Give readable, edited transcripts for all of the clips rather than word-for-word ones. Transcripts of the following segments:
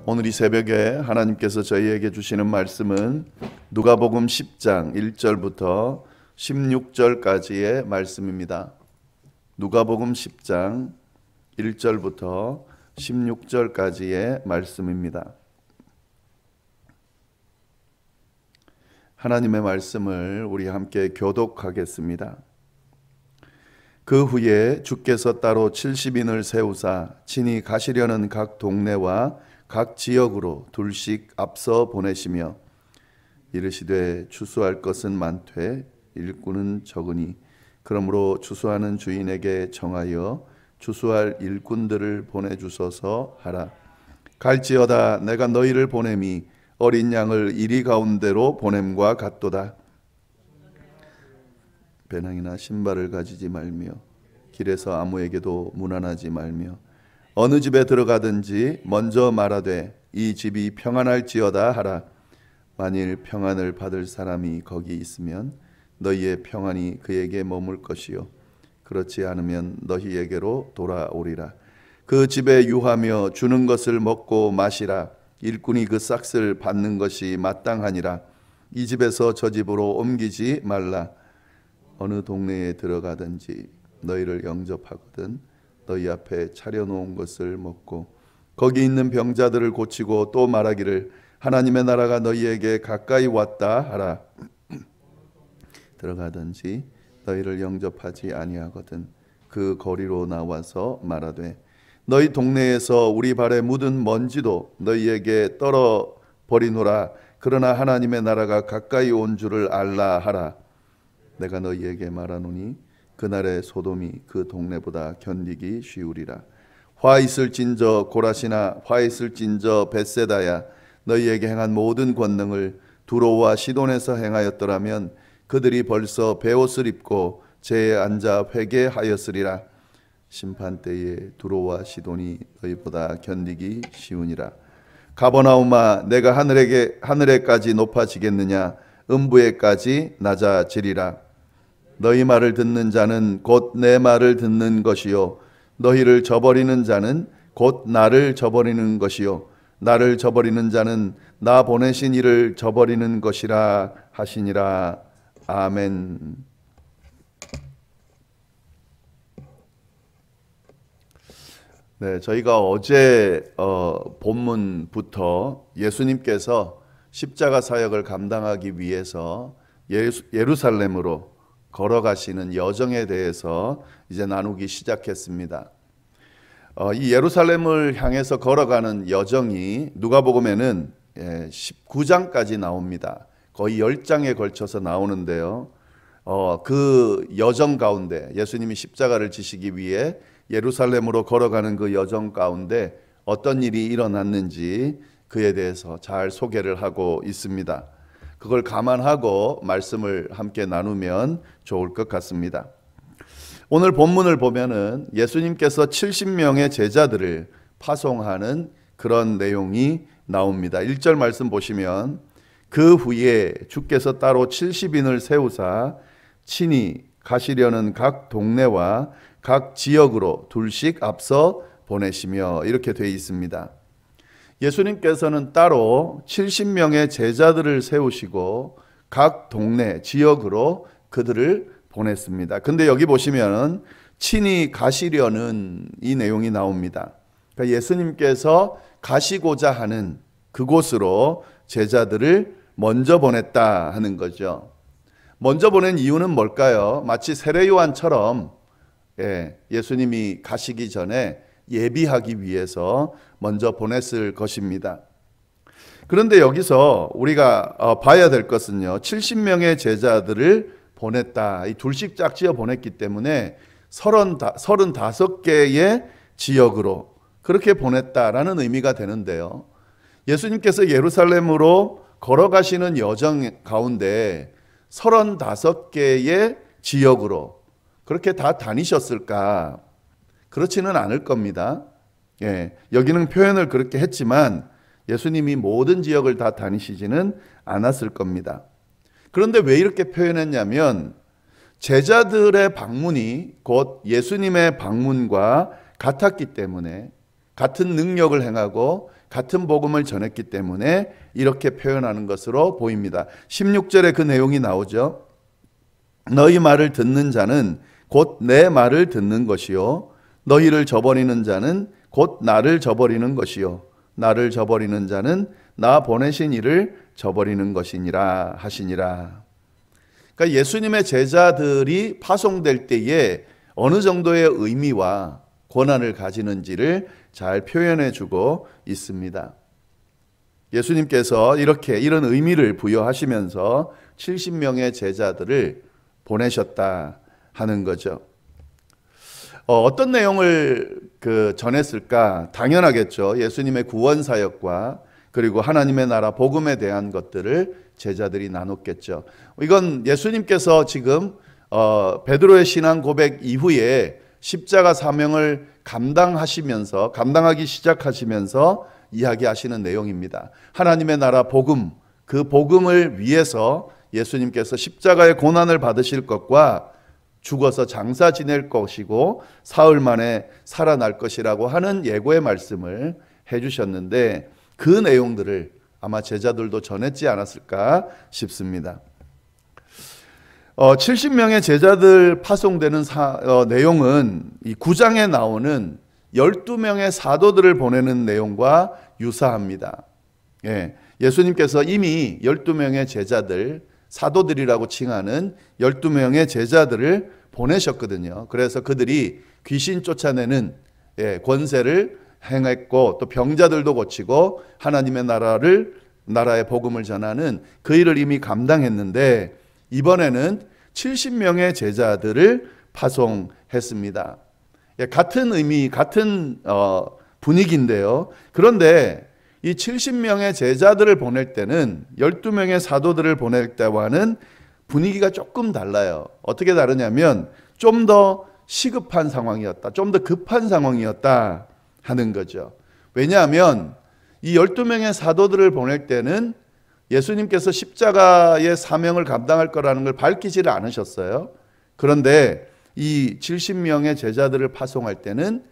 오늘 이 새벽에 하나님께서 저희에게 주시는 말씀은 누가복음 10장 1절부터 16절까지의 말씀입니다. 누가복음 10장 1절부터 16절까지의 말씀입니다. 하나님의 말씀을 우리 함께 교독하겠습니다. 그 후에 주께서 따로 70인을 세우사 친히 가시려는 각 동네와 각 지역으로 둘씩 앞서 보내시며 이르시되 추수할 것은 많되 일꾼은 적으니 그러므로 추수하는 주인에게 정하여 추수할 일꾼들을 보내주소서 하라. 갈지어다 내가 너희를 보냄이 어린 양을 이리 가운데로 보냄과 같도다. 배낭이나 신발을 가지지 말며 길에서 아무에게도 문안하지 말며 어느 집에 들어가든지 먼저 말하되 이 집이 평안할지어다 하라. 만일 평안을 받을 사람이 거기 있으면 너희의 평안이 그에게 머물 것이요 그렇지 않으면 너희에게로 돌아오리라. 그 집에 유하며 주는 것을 먹고 마시라. 일꾼이 그 싹을 받는 것이 마땅하니라. 이 집에서 저 집으로 옮기지 말라. 어느 동네에 들어가든지 너희를 영접하거든 너희 앞에 차려놓은 것을 먹고 거기 있는 병자들을 고치고 또 말하기를 하나님의 나라가 너희에게 가까이 왔다 하라. 들어가든지 너희를 영접하지 아니하거든 그 거리로 나와서 말하되 너희 동네에서 우리 발에 묻은 먼지도 너희에게 떨어 버리노라. 그러나 하나님의 나라가 가까이 온 줄을 알라 하라. 내가 너희에게 말하노니 그날의 소돔이 그 동네보다 견디기 쉬우리라. 화 있을진저 고라시나 화 있을진저 벳세다야 너희에게 행한 모든 권능을 두로와 시돈에서 행하였더라면 그들이 벌써 베옷을 입고 제에 앉아 회개하였으리라. 심판 때에 두로와 시돈이 너희보다 견디기 쉬우니라. 가버나움아 내가 하늘에까지 높아지겠느냐 음부에까지 낮아지리라. 너희 말을 듣는 자는 곧 내 말을 듣는 것이요 너희를 저버리는 자는 곧 나를 저버리는 것이요 나를 저버리는 자는 나 보내신 이를 저버리는 것이라 하시니라. 아멘. 네, 저희가 어제 본문부터 예수님께서 십자가 사역을 감당하기 위해서 예루살렘으로 걸어가시는 여정에 대해서 이제 나누기 시작했습니다. 이 예루살렘을 향해서 걸어가는 여정이 누가복음에는 19장까지 나옵니다. 거의 10장에 걸쳐서 나오는데요. 그 여정 가운데 예수님이 십자가를 지시기 위해 예루살렘으로 걸어가는 그 여정 가운데 어떤 일이 일어났는지 그에 대해서 잘 소개를 하고 있습니다. 그걸 감안하고 말씀을 함께 나누면 좋을 것 같습니다. 오늘 본문을 보면은 예수님께서 70명의 제자들을 파송하는 그런 내용이 나옵니다. 1절 말씀 보시면 그 후에 주께서 따로 70인을 세우사 친히 가시려는 각 동네와 각 지역으로 둘씩 앞서 보내시며 이렇게 되어 있습니다. 예수님께서는 따로 70명의 제자들을 세우시고 각 동네 지역으로 그들을 보냈습니다. 근데 여기 보시면 친히 가시려는 이 내용이 나옵니다. 그러니까 예수님께서 가시고자 하는 그곳으로 제자들을 먼저 보냈다 하는 거죠. 먼저 보낸 이유는 뭘까요? 마치 세례요한처럼 예수님이 가시기 전에 예비하기 위해서 먼저 보냈을 것입니다. 그런데 여기서 우리가 봐야 될 것은요, 70명의 제자들을 보냈다. 이 둘씩 짝지어 보냈기 때문에 35개의 지역으로 그렇게 보냈다라는 의미가 되는데요. 예수님께서 예루살렘으로 걸어가시는 여정 가운데 35개의 지역으로 그렇게 다 다니셨을까? 그렇지는 않을 겁니다. 여기는 표현을 그렇게 했지만 예수님이 모든 지역을 다 다니시지는 않았을 겁니다. 그런데 왜 이렇게 표현했냐면 제자들의 방문이 곧 예수님의 방문과 같았기 때문에 같은 능력을 행하고 같은 복음을 전했기 때문에 이렇게 표현하는 것으로 보입니다. 16절에 그 내용이 나오죠. 너희 말을 듣는 자는 곧 내 말을 듣는 것이요 너희를 저버리는 자는 곧 나를 저버리는 것이요 나를 저버리는 자는 나 보내신 이를 저버리는 것이니라 하시니라. 그러니까 예수님의 제자들이 파송될 때에 어느 정도의 의미와 권한을 가지는지를 잘 표현해 주고 있습니다. 예수님께서 이런 의미를 부여하시면서 70명의 제자들을 보내셨다 하는 거죠. 어떤 내용을 전했을까? 당연하겠죠. 예수님의 구원 사역과 그리고 하나님의 나라 복음에 대한 것들을 제자들이 나눴겠죠. 이건 예수님께서 지금 베드로의 신앙 고백 이후에 십자가 사명을 감당하기 시작하시면서 이야기하시는 내용입니다. 하나님의 나라 복음, 그 복음을 위해서 예수님께서 십자가의 고난을 받으실 것과 죽어서 장사 지낼 것이고 사흘 만에 살아날 것이라고 하는 예고의 말씀을 해주셨는데 그 내용들을 아마 제자들도 전했지 않았을까 싶습니다. 70명의 제자들 파송되는 내용은 이 9장에 나오는 12명의 사도들을 보내는 내용과 유사합니다. 예수님께서 이미 12명의 제자들, 사도들이라고 칭하는 12명의 제자들을 보내셨거든요. 그래서 그들이 귀신 쫓아내는 권세를 행했고 또 병자들도 고치고 하나님의 나라의 복음을 전하는 그 일을 이미 감당했는데 이번에는 70명의 제자들을 파송했습니다. 같은 의미, 같은 분위기인데요. 그런데 이 70명의 제자들을 보낼 때는 12명의 사도들을 보낼 때와는 분위기가 조금 달라요. 어떻게 다르냐면 좀 더 시급한 상황이었다. 좀 더 급한 상황이었다 하는 거죠. 왜냐하면 이 12명의 사도들을 보낼 때는 예수님께서 십자가의 사명을 감당할 거라는 걸 밝히지를 않으셨어요. 그런데 이 70명의 제자들을 파송할 때는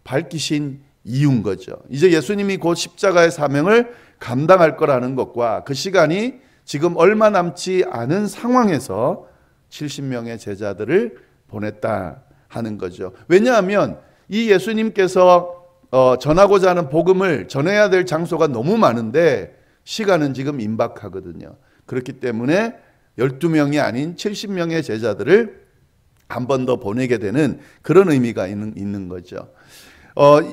밝히신 이유인 거죠. 이제 예수님이 곧 십자가의 사명을 감당할 거라는 것과 그 시간이 지금 얼마 남지 않은 상황에서 70명의 제자들을 보냈다 하는 거죠. 왜냐하면 이 예수님께서 전하고자 하는 복음을 전해야 될 장소가 너무 많은데 시간은 지금 임박하거든요. 그렇기 때문에 12명이 아닌 70명의 제자들을 한 번 더 보내게 되는 그런 의미가 있는 거죠.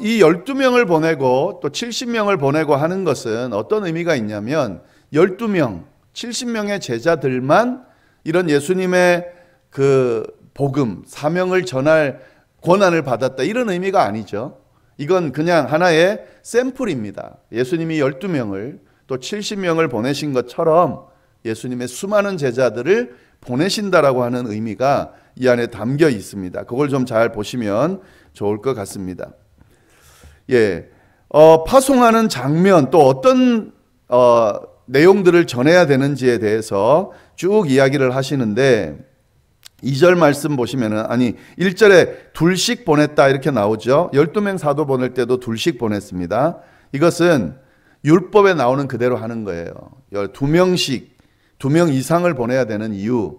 이 12명을 보내고 또 70명을 보내고 하는 것은 어떤 의미가 있냐면 12명, 70명의 제자들만 이런 예수님의 그 복음, 사명을 전할 권한을 받았다 이런 의미가 아니죠. 이건 그냥 하나의 샘플입니다. 예수님이 12명을 또 70명을 보내신 것처럼 예수님의 수많은 제자들을 보내신다라고 하는 의미가 이 안에 담겨 있습니다. 그걸 좀 잘 보시면 좋을 것 같습니다. 파송하는 장면 또 어떤 내용들을 전해야 되는지에 대해서 쭉 이야기를 하시는데 2절 말씀 보시면은 1절에 둘씩 보냈다 이렇게 나오죠. 12명 사도 보낼 때도 둘씩 보냈습니다. 이것은 율법에 나오는 그대로 하는 거예요. 2명씩 2명 이상을 보내야 되는 이유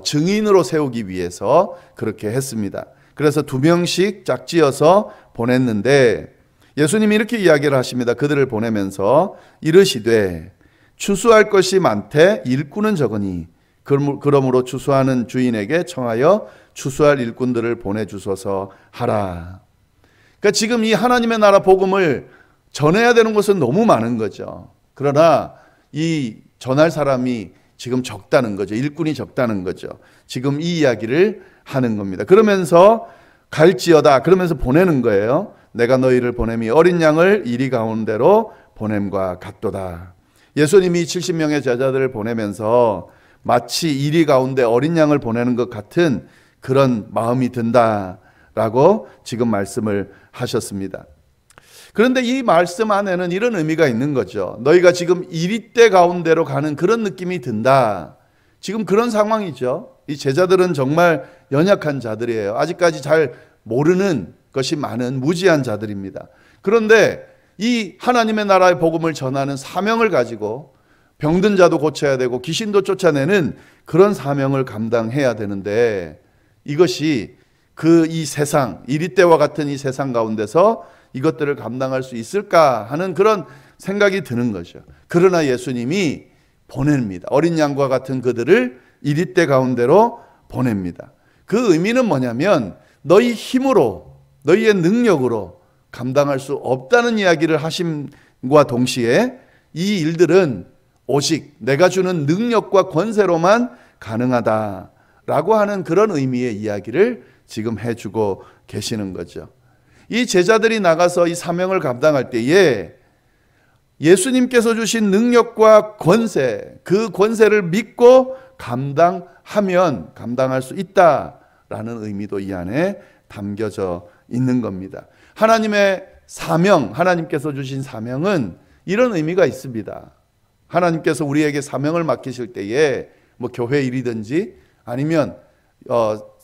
증인으로 세우기 위해서 그렇게 했습니다. 그래서 2명씩 짝지어서 보냈는데 예수님이 이렇게 이야기를 하십니다. 그들을 보내면서 이르시되 추수할 것이 많되 일꾼은 적으니 그러므로 추수하는 주인에게 청하여 추수할 일꾼들을 보내주소서 하라. 그러니까 지금 이 하나님의 나라 복음을 전해야 되는 것은 너무 많은 거죠. 그러나 이 전할 사람이 지금 적다는 거죠. 일꾼이 적다는 거죠. 지금 이 이야기를 하는 겁니다. 그러면서 갈지어다 그러면서 보내는 거예요. 내가 너희를 보냄이 어린 양을 이리 가운데로 보냄과 같도다. 예수님이 70명의 제자들을 보내면서 마치 이리 가운데 어린 양을 보내는 것 같은 그런 마음이 든다라고 지금 말씀을 하셨습니다. 그런데 이 말씀 안에는 이런 의미가 있는 거죠. 너희가 지금 이리때 가운데로 가는 그런 느낌이 든다. 지금 그런 상황이죠. 이 제자들은 정말 연약한 자들이에요. 아직까지 잘 모르는 것이 많은 무지한 자들입니다. 그런데 이 하나님의 나라의 복음을 전하는 사명을 가지고 병든 자도 고쳐야 되고 귀신도 쫓아내는 그런 사명을 감당해야 되는데, 이것이 이 세상, 이리때와 같은 이 세상 가운데서 이것들을 감당할 수 있을까 하는 그런 생각이 드는 거죠. 그러나 예수님이 보냅니다. 어린 양과 같은 그들을 이리때 가운데로 보냅니다. 그 의미는 뭐냐면 너희 힘으로, 너희의 능력으로 감당할 수 없다는 이야기를 하심과 동시에 이 일들은 오직 내가 주는 능력과 권세로만 가능하다라고 하는 그런 의미의 이야기를 지금 해주고 계시는 거죠. 이 제자들이 나가서 이 사명을 감당할 때에 예수님께서 주신 능력과 권세, 그 권세를 믿고 감당하면 감당할 수 있다라는 의미도 이 안에 담겨져 있는 겁니다. 하나님의 사명, 하나님께서 주신 사명은 이런 의미가 있습니다. 하나님께서 우리에게 사명을 맡기실 때에 교회 일이든지 아니면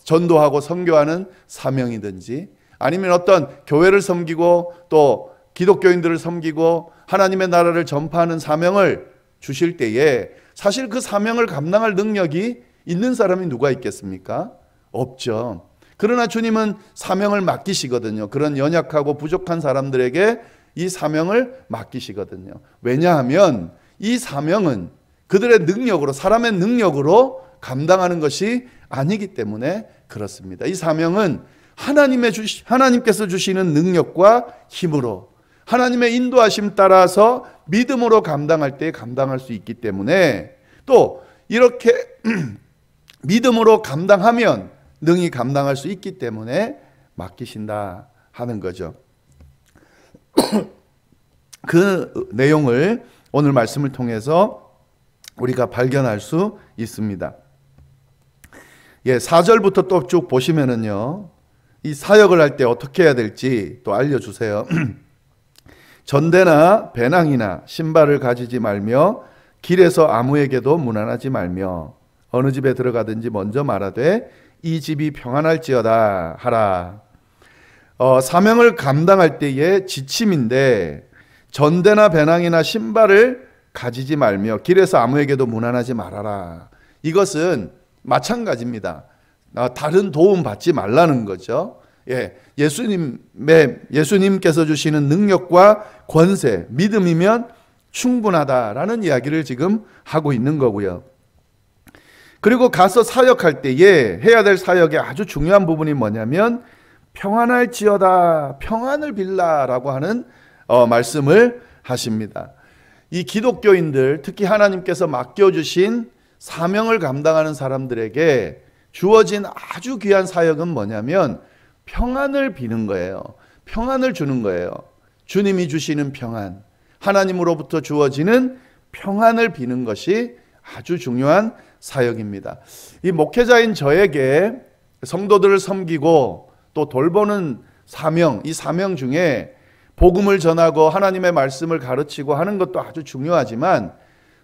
전도하고 선교하는 사명이든지 아니면 어떤 교회를 섬기고 또 기독교인들을 섬기고 하나님의 나라를 전파하는 사명을 주실 때에 사실 그 사명을 감당할 능력이 있는 사람이 누가 있겠습니까? 없죠. 그러나 주님은 사명을 맡기시거든요. 그런 연약하고 부족한 사람들에게 이 사명을 맡기시거든요. 왜냐하면 이 사명은 그들의 능력으로, 사람의 능력으로 감당하는 것이 아니기 때문에 그렇습니다. 이 사명은 하나님께서 주시는 능력과 힘으로, 하나님의 인도하심 따라서 믿음으로 감당할 때 감당할 수 있기 때문에, 또 이렇게 믿음으로 감당하면 능히 감당할 수 있기 때문에 맡기신다 하는 거죠. 그 내용을 오늘 말씀을 통해서 우리가 발견할 수 있습니다. 4절부터 또 쭉 보시면은요, 이 사역을 할 때 어떻게 해야 될지 또 알려주세요. 전대나 배낭이나 신발을 가지지 말며 길에서 아무에게도 문안하지 말며 어느 집에 들어가든지 먼저 말하되 이 집이 평안할지어다 하라. 사명을 감당할 때의 지침인데, 전대나 배낭이나 신발을 가지지 말며 길에서 아무에게도 문안하지 말아라. 이것은 마찬가지입니다. 다른 도움 받지 말라는 거죠. 예수님께서 주시는 능력과 권세, 믿음이면 충분하다라는 이야기를 지금 하고 있는 거고요. 그리고 가서 사역할 때에 해야 될 사역의 아주 중요한 부분이 뭐냐면 평안할지어다, 평안을 빌라라고 하는 말씀을 하십니다. 이 기독교인들, 특히 하나님께서 맡겨주신 사명을 감당하는 사람들에게 주어진 아주 귀한 사역은 뭐냐면 평안을 비는 거예요. 평안을 주는 거예요. 주님이 주시는 평안, 하나님으로부터 주어지는 평안을 비는 것이 아주 중요한 사역입니다. 이 목회자인 저에게 성도들을 섬기고 또 돌보는 사명, 이 사명 중에 복음을 전하고 하나님의 말씀을 가르치고 하는 것도 아주 중요하지만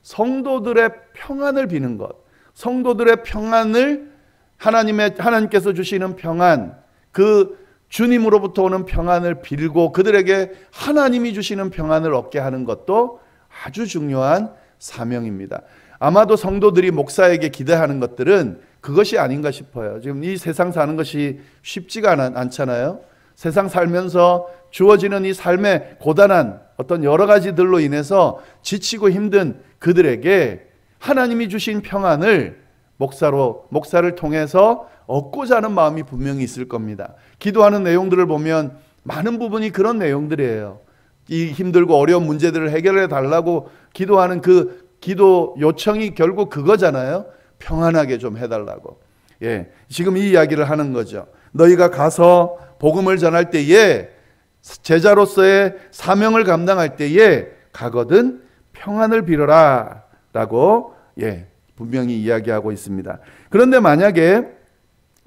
성도들의 평안을 비는 것, 성도들의 평안을 하나님께서 주시는 평안, 그 주님으로부터 오는 평안을 빌고 그들에게 하나님이 주시는 평안을 얻게 하는 것도 아주 중요한 사명입니다. 아마도 성도들이 목사에게 기대하는 것들은 그것이 아닌가 싶어요. 지금 이 세상 사는 것이 쉽지가 않잖아요. 세상 살면서 주어지는 이 삶의 고단한 어떤 여러 가지들로 인해서 지치고 힘든 그들에게 하나님이 주신 평안을 목사를 통해서 얻고자 하는 마음이 분명히 있을 겁니다. 기도하는 내용들을 보면 많은 부분이 그런 내용들이에요. 이 힘들고 어려운 문제들을 해결해 달라고 기도하는 그 기도 요청이 결국 그거잖아요. 평안하게 좀 해달라고. 지금 이 이야기를 하는 거죠. 너희가 가서 복음을 전할 때에, 제자로서의 사명을 감당할 때에 가거든 평안을 빌어라 라고 분명히 이야기하고 있습니다. 그런데 만약에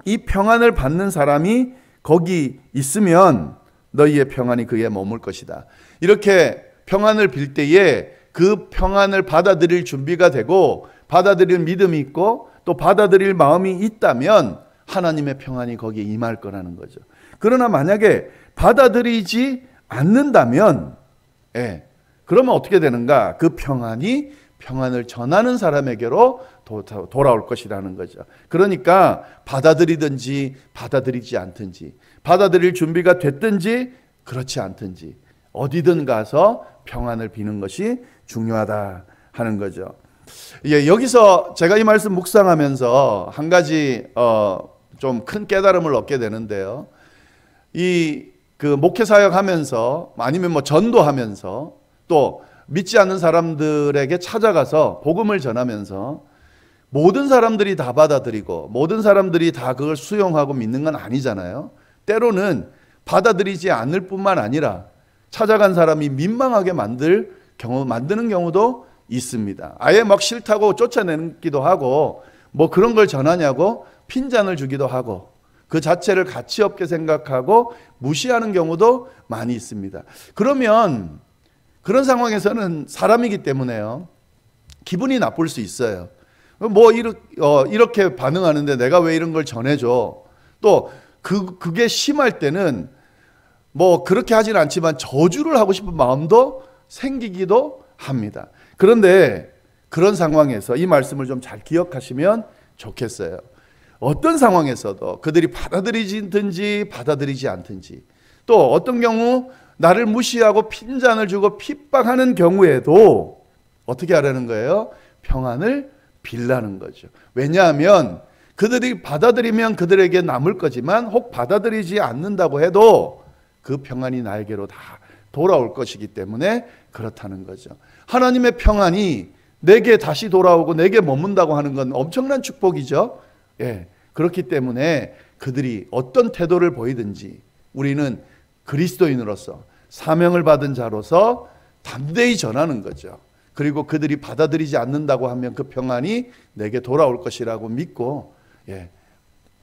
이 평안을 받는 사람이 거기 있으면 너희의 평안이 그에 머물 것이다. 이렇게 평안을 빌 때에 그 평안을 받아들일 준비가 되고 받아들일 믿음이 있고 또 받아들일 마음이 있다면 하나님의 평안이 거기에 임할 거라는 거죠. 그러나 만약에 받아들이지 않는다면 예. 그러면 어떻게 되는가? 그 평안이 평안을 전하는 사람에게로 돌아올 것이라는 거죠. 그러니까 받아들이든지 받아들이지 않든지, 받아들일 준비가 됐든지 그렇지 않든지 어디든 가서 평안을 비는 것이 중요하다 하는 거죠. 예, 여기서 제가 이 말씀 묵상하면서 한 가지 좀 큰 깨달음을 얻게 되는데요. 그 목회 사역하면서 아니면 뭐 전도하면서 또 믿지 않는 사람들에게 찾아가서 복음을 전하면서 모든 사람들이 다 받아들이고 모든 사람들이 다 그걸 수용하고 믿는 건 아니잖아요. 때로는 받아들이지 않을 뿐만 아니라 찾아간 사람이 민망하게 만드는 경우도 있습니다. 아예 막 싫다고 쫓아내기도 하고 뭐 그런 걸 전하냐고 핀잔을 주기도 하고 그 자체를 가치 없게 생각하고 무시하는 경우도 많이 있습니다. 그러면 그런 상황에서는 사람이기 때문에요, 기분이 나쁠 수 있어요. 뭐 이렇게 반응하는데 내가 왜 이런 걸 전해줘. 또 그게 심할 때는 뭐 그렇게 하진 않지만 저주를 하고 싶은 마음도 생기기도 합니다. 그런데 그런 상황에서 이 말씀을 좀 잘 기억하시면 좋겠어요. 어떤 상황에서도 그들이 받아들이든지 받아들이지 않든지, 또 어떤 경우 나를 무시하고 핀잔을 주고 핍박하는 경우에도 어떻게 하라는 거예요? 평안을 빌라는 거죠. 왜냐하면 그들이 받아들이면 그들에게 남을 거지만 혹 받아들이지 않는다고 해도 그 평안이 나에게로 다 돌아올 것이기 때문에 그렇다는 거죠. 하나님의 평안이 내게 다시 돌아오고 내게 머문다고 하는 건 엄청난 축복이죠. 예, 그렇기 때문에 그들이 어떤 태도를 보이든지 우리는 그리스도인으로서 사명을 받은 자로서 담대히 전하는 거죠. 그리고 그들이 받아들이지 않는다고 하면 그 평안이 내게 돌아올 것이라고 믿고, 예,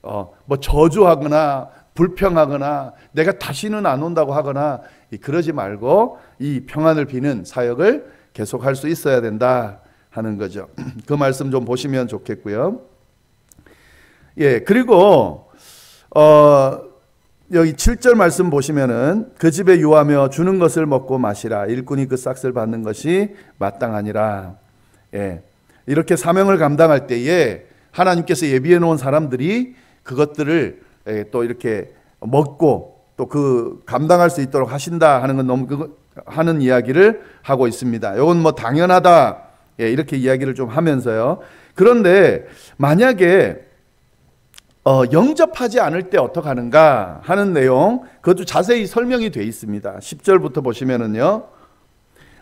뭐 저주하거나 불평하거나 내가 다시는 안 온다고 하거나 그러지 말고 이 평안을 비는 사역을 계속할 수 있어야 된다 하는 거죠. 그 말씀 좀 보시면 좋겠고요. 예, 그리고 여기 7절 말씀 보시면은 그 집에 유하며 주는 것을 먹고 마시라. 일꾼이 그 싹을 받는 것이 마땅하니라. 예, 이렇게 사명을 감당할 때에 하나님께서 예비해 놓은 사람들이 그것들을 또 이렇게 먹고 또 그 감당할 수 있도록 하신다 하는 건 너무 하는 이야기를 하고 있습니다. 이건 뭐 당연하다, 예, 이렇게 이야기를 좀 하면서요. 그런데 만약에 영접하지 않을 때 어떡하는가 하는 내용, 그것도 자세히 설명이 되어 있습니다. 10절부터 보시면은요,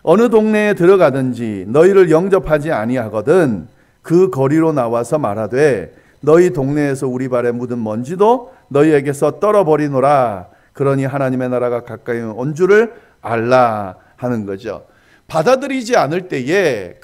어느 동네에 들어가든지 너희를 영접하지 아니하거든 그 거리로 나와서 말하되 너희 동네에서 우리 발에 묻은 먼지도 너희에게서 떨어버리노라. 그러니 하나님의 나라가 가까이 온 줄을 알라 하는 거죠. 받아들이지 않을 때에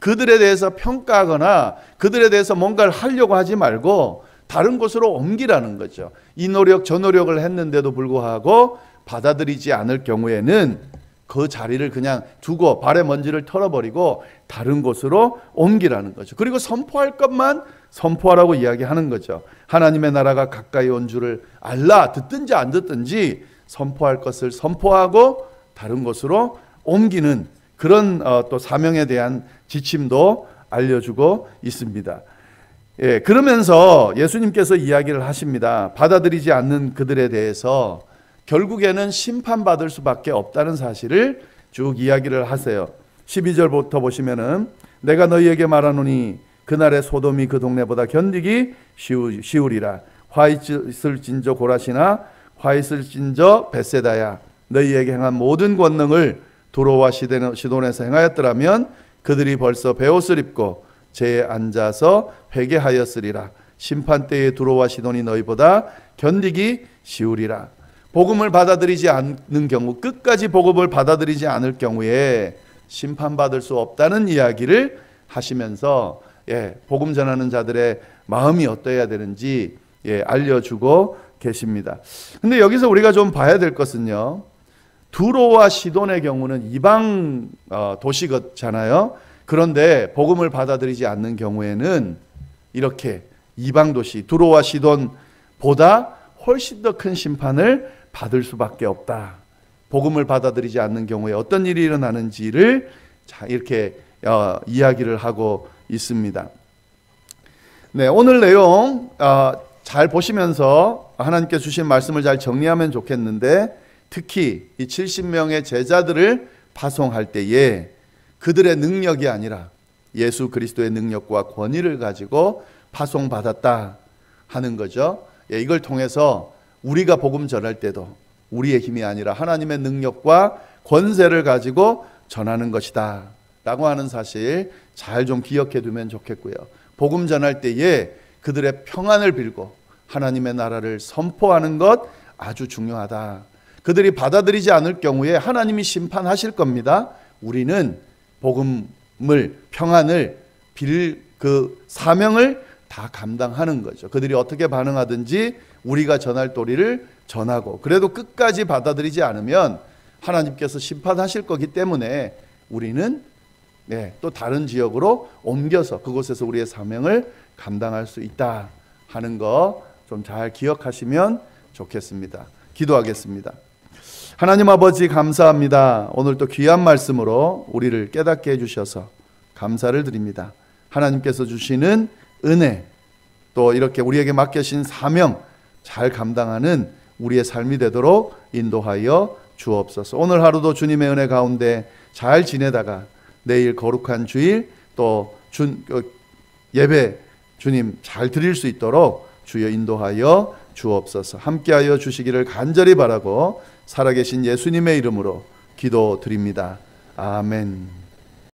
그들에 대해서 평가하거나 그들에 대해서 뭔가를 하려고 하지 말고 다른 곳으로 옮기라는 거죠. 이 노력 저 노력을 했는데도 불구하고 받아들이지 않을 경우에는 그 자리를 그냥 두고 발에 먼지를 털어버리고 다른 곳으로 옮기라는 거죠. 그리고 선포할 것만 선포하라고 이야기하는 거죠. 하나님의 나라가 가까이 온 줄을 알라. 듣든지 안 듣든지 선포할 것을 선포하고 다른 곳으로 옮기는 그런 또 사명에 대한 지침도 알려주고 있습니다. 예, 그러면서 예수님께서 이야기를 하십니다. 받아들이지 않는 그들에 대해서 결국에는 심판받을 수밖에 없다는 사실을 쭉 이야기를 하세요. 12절부터 보시면은 내가 너희에게 말하노니 그날의 소돔이 그 동네보다 견디기 쉬우리라. 화 있을진저 고라시나 화 있을진저 벳세다야. 너희에게 행한 모든 권능을 두로와 시돈에서 행하였더라면 그들이 벌써 베옷을 입고 재에 앉아서 회개하였으리라. 심판 때에 두로와 시돈이 너희보다 견디기 쉬우리라. 복음을 받아들이지 않는 경우, 끝까지 복음을 받아들이지 않을 경우에 심판받을 수 없다는 이야기를 하시면서, 예, 복음 전하는 자들의 마음이 어떠해야 되는지, 예, 알려주고 계십니다. 근데 여기서 우리가 좀 봐야 될 것은요, 두로와 시돈의 경우는 이방 도시잖아요. 그런데 복음을 받아들이지 않는 경우에는 이렇게 이방 도시 두로와 시돈보다 훨씬 더 큰 심판을 받을 수밖에 없다. 복음을 받아들이지 않는 경우에 어떤 일이 일어나는지를 자, 이렇게 이야기를 하고 있습니다. 네, 오늘 내용 잘 보시면서 하나님께 주신 말씀을 잘 정리하면 좋겠는데, 특히 이 70명의 제자들을 파송할 때에 그들의 능력이 아니라 예수 그리스도의 능력과 권위를 가지고 파송받았다 하는 거죠. 이걸 통해서 우리가 복음 전할 때도 우리의 힘이 아니라 하나님의 능력과 권세를 가지고 전하는 것이다 라고 하는 사실 잘 좀 기억해 두면 좋겠고요. 복음 전할 때에 그들의 평안을 빌고 하나님의 나라를 선포하는 것 아주 중요하다. 그들이 받아들이지 않을 경우에 하나님이 심판하실 겁니다. 우리는 복음을, 평안을 빌 그 사명을 다 감당하는 거죠. 그들이 어떻게 반응하든지 우리가 전할 도리를 전하고, 그래도 끝까지 받아들이지 않으면 하나님께서 심판하실 거기 때문에 우리는 또 다른 지역으로 옮겨서 그곳에서 우리의 사명을 감당할 수 있다 하는 거 좀 잘 기억하시면 좋겠습니다. 기도하겠습니다. 하나님 아버지, 감사합니다. 오늘 또 귀한 말씀으로 우리를 깨닫게 해주셔서 감사를 드립니다. 하나님께서 주시는 은혜, 또 이렇게 우리에게 맡겨진 사명 잘 감당하는 우리의 삶이 되도록 인도하여 주옵소서. 오늘 하루도 주님의 은혜 가운데 잘 지내다가 내일 거룩한 주일 또 예배 주님 잘 드릴 수 있도록 주여 인도하여 주옵소서. 함께하여 주시기를 간절히 바라고 살아계신 예수님의 이름으로 기도드립니다. 아멘.